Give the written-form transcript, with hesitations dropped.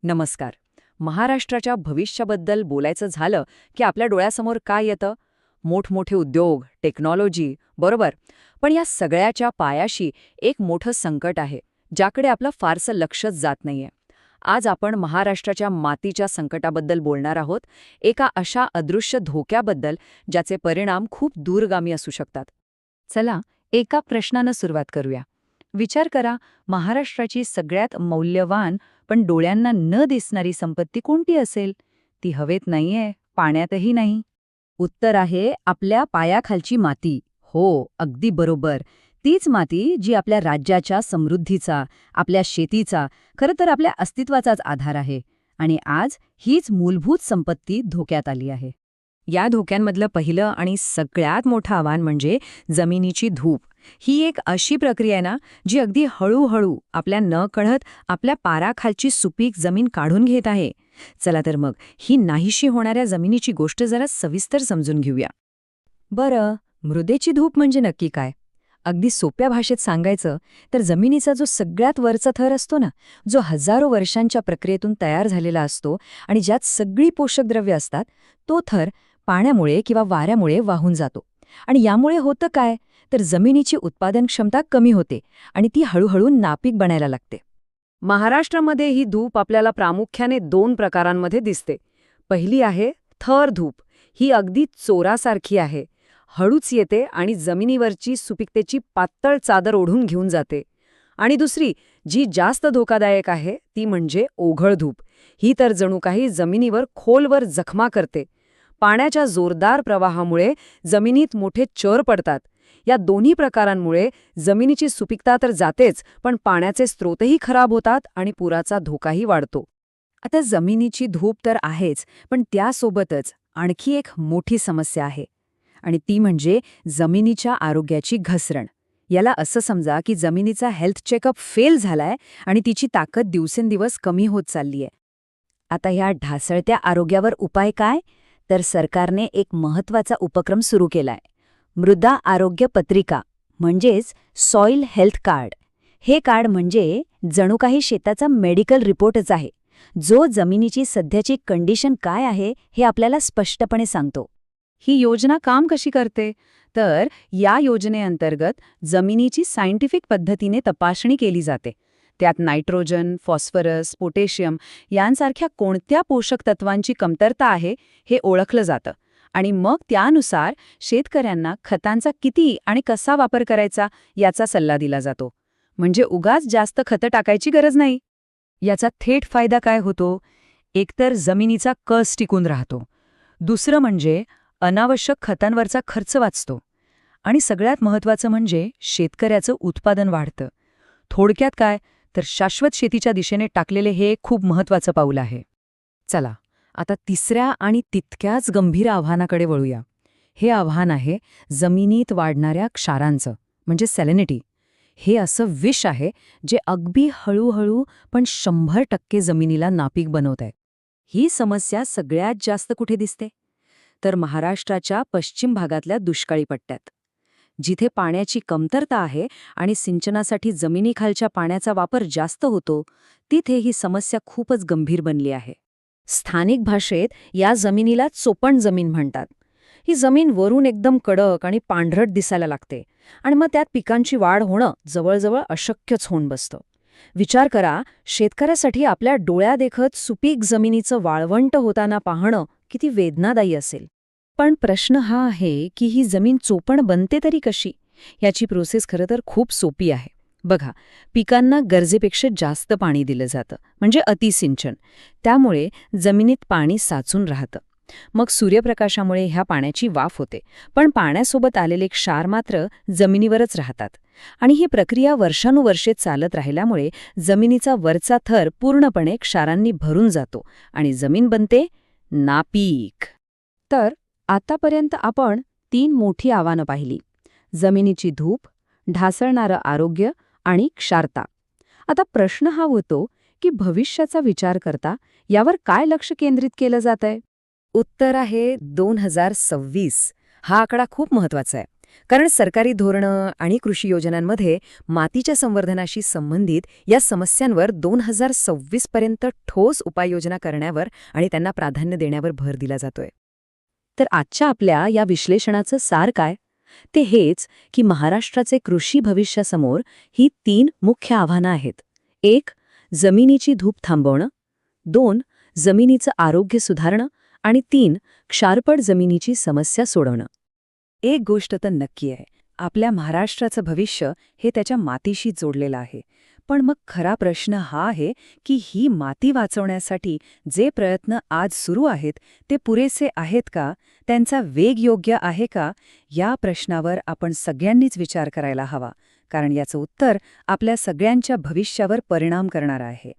नमस्कार. महाराष्ट्राच्या भविष्याबद्दल बोलायचं झालं की आपल्या डोळ्यासमोर काय येतं? मोठमोठे उद्योग, टेक्नॉलॉजी, बरोबर. पण या सगळ्याच्या पायाशी एक मोठं संकट आहे, ज्याकडे आपलं फारसं लक्षच जात नाहीये. आज आपण महाराष्ट्राच्या मातीच्या संकटाबद्दल बोलणार आहोत, एका अशा अदृश्य धोक्याबद्दल ज्याचे परिणाम खूप दूरगामी असू शकतात. चला, एका प्रश्नानं सुरुवात करूया. विचार करा, महाराष्ट्राची सगळ्यात मौल्यवान पण डोळ्यांना न दिसणारी संपत्ती कोणती असेल? ती हवेत नाहीये, पाण्यातही नाही. उत्तर आहे आपल्या पायाखालची माती. हो, अगदी बरोबर. तीच माती जी आपल्या राज्याच्या समृद्धीचा, आपल्या शेतीचा, खरं तर आपल्या अस्तित्वाचाच आधार आहे. आणि आज हीच मूलभूत संपत्ती धोक्यात आली आहे. या धोक्यांमधलं पहिलं आणि सगळ्यात मोठं आव्हान म्हणजे जमिनीची धूप. ही एक अशी प्रक्रिया आहे ना, जी अगदी हळूहळू आपल्या नकळत आपल्या पाराखालची सुपीक जमीन काढून घेत आहे. चला तर मग ही नाहीशी होणाऱ्या जमिनीची गोष्ट जरा सविस्तर समजून घेऊया. बरं, मृदेची धूप म्हणजे नक्की काय? अगदी सोप्या भाषेत सांगायचं तर जमिनीचा जो सगळ्यात वरचा थर असतो ना, जो हजारो वर्षांच्या प्रक्रियेतून तयार झालेला असतो आणि ज्यात सगळी पोषक द्रव्ये असतात, तो थर पाण्यामुळे किंवा वाऱ्यामुळे वाहून जातो. आणि यामुळे होतं काय, तर जमिनीची उत्पादन क्षमता कमी होते आणि ती हळूहळू नापीक बनायला लागते. महाराष्ट्रामध्ये ही धूप आपल्याला प्रामुख्याने 2 प्रकारांमध्ये दिसते. पहिली आहे थर धूप. ही अगदी चोरासारखी आहे. हळूच येते आणि जमिनीवरची सुपीकतेची पातळ चादर ओढून घेऊन जाते. आणि दुसरी, जी जास्त धोकादायक आहे, ती म्हणजे ओघळ धूप. ही तर जणू काही जमिनीवर खोलवर जखमा करते. पाण्याच्या जोरदार प्रवाहामुळे जमिनीत मोठे चर पडतात. या दोन्ही प्रकारांमुळे जमिनीची सुपीकता तर जातेच, पण पाण्याचे स्रोतही खराब होतात आणि पुराचा धोकाही वाढतो. आता जमिनीची धूप तर आहेच, पण त्यासोबतच आणखी एक मोठी समस्या आहे. आणि ती म्हणजे जमिनीच्या आरोग्याची घसरण. याला असं समजा की जमिनीचा हेल्थ चेकअप फेल झालाय आणि तिची ताकद दिवसेंदिवस कमी होत चाललीय. आता ह्या ढासळत्या आरोग्यावर उपाय काय? तर सरकारने एक महत्त्वाचा उपक्रम सुरू केलाय. मृदा आरोग्य पत्रिका म्हणजेच सॉइल हेल्थ कार्ड. हे कार्ड म्हणजे जणू काही शेताचा मेडिकल रिपोर्टच आहे, जो जमिनीची सध्याची कंडिशन काय आहे हे आपल्याला स्पष्टपणे सांगतो. ही योजना काम कशी करते? तर या योजनेअंतर्गत जमिनीची सायंटिफिक पद्धतीने तपासणी केली जाते. त्यात नायट्रोजन, फॉस्फरस, पोटॅशियम यांसारख्या कोणत्या पोषक तत्वांची कमतरता आहे हे ओळखलं जातं. आणि मग त्यानुसार शेतकऱ्यांना खतांचा किती आणि कसा वापर करायचा याचा सल्ला दिला जातो. म्हणजे उगाच जास्त खतं टाकायची गरज नाही. याचा थेट फायदा काय होतो? एकतर जमिनीचा कस टिकून राहतो. दुसरं म्हणजे अनावश्यक खतांवरचा खर्च वाचतो. आणि सगळ्यात महत्त्वाचं म्हणजे शेतकऱ्याचं उत्पादन वाढतं. थोडक्यात काय, तर शाश्वत शेतीच्या दिशेने टाकलेले हे खूप महत्त्वाचं पाऊल आहे. चला, आता तिसऱ्या आणि तितक्याच गंभीर आव्हानाकडे वळूया. हे आव्हान आहे जमिनीत वाढणाऱ्या क्षारांचं, म्हणजे सॅलिनिटी. हे असं विष आहे जे अगदी हळूहळू पण 100% जमिनीला नापीक बनवत आहे. ही समस्या सगळ्यात जास्त कुठे दिसते? तर महाराष्ट्राच्या पश्चिम भागातल्या दुष्काळी पट्ट्यात. जिथे पाण्याची कमतरता आहे आणि सिंचनासाठी जमिनीखालच्या पाण्याचा वापर जास्त होतो, तिथे ही समस्या खूपच गंभीर बनली आहे. स्थानिक भाषेत या जमिनीला चोपण जमीन म्हणतात. ही जमीन वरून एकदम कडक आणि पांढरट दिसायला लागते आणि मग त्यात पिकांची वाढ होणं जवळजवळ अशक्यच होऊन बसतं. विचार करा, शेतकऱ्यासाठी आपल्या डोळ्यादेखत सुपीक जमिनीचं वाळवंट होताना पाहणं किती वेदनादायी असेल. पण प्रश्न हा आहे की ही जमीन चोपण बनते तरी कशी? याची प्रोसेस खरं तर खूप सोपी आहे. बघा, पिकांना गरजेपेक्षा जास्त पाणी दिलं जातं, म्हणजे अतिसिंचन. त्यामुळे जमिनीत पाणी साचून राहतं. मग सूर्यप्रकाशामुळे ह्या पाण्याची वाफ होते, पण पाण्यासोबत आलेले क्षार मात्र जमिनीवरच राहतात. आणि ही प्रक्रिया वर्षानुवर्षे चालत राहिल्यामुळे जमिनीचा वरचा थर पूर्णपणे क्षारांनी भरून जातो आणि जमीन बनते नापीक. तर आतापर्यंत आपण 3 मोठी आव्हानं पाहिली: जमिनीची धूप, ढासळणारं आरोग्य आणि क्षारता. आता प्रश्न हा होतो की भविष्याचा विचार करता यावर काय लक्ष केंद्रित केलं जातंय? उत्तर आहे 2026. हा आकडा खूप महत्वाचा आहे. कारण सरकारी धोरणं आणि कृषी योजनांमध्ये मातीच्या संवर्धनाशी संबंधित या समस्यांवर 2026 पर्यंत ठोस उपाययोजना करण्यावर आणि त्यांना प्राधान्य देण्यावर भर दिला जातोय. तर आजच्या आपल्या या विश्लेषणाचं सार काय? ते हेच की महाराष्ट्राचे कृषी भविष्यासमोर ही 3 मुख्य आव्हानं आहेत. 1. जमिनीची धूप थांबवणं. 2. जमिनीचं आरोग्य सुधारणं. आणि 3. क्षारपड जमिनीची समस्या सोडवणं. एक गोष्ट तर नक्की आहे, आपल्या महाराष्ट्राचं भविष्य हे त्याच्या मातीशी जोडलेलं आहे. पण मग खरा प्रश्न हा आहे की ही माती वाचवण्यासाठी जे प्रयत्न आज सुरू आहेत ते पुरेसे आहेत का? त्यांचा वेग योग्य आहे का? या प्रश्नावर आपण सगळ्यांनीच विचार करायला हवा, कारण याचं उत्तर आपल्या सगळ्यांच्या भविष्यावर परिणाम करणारं आहे.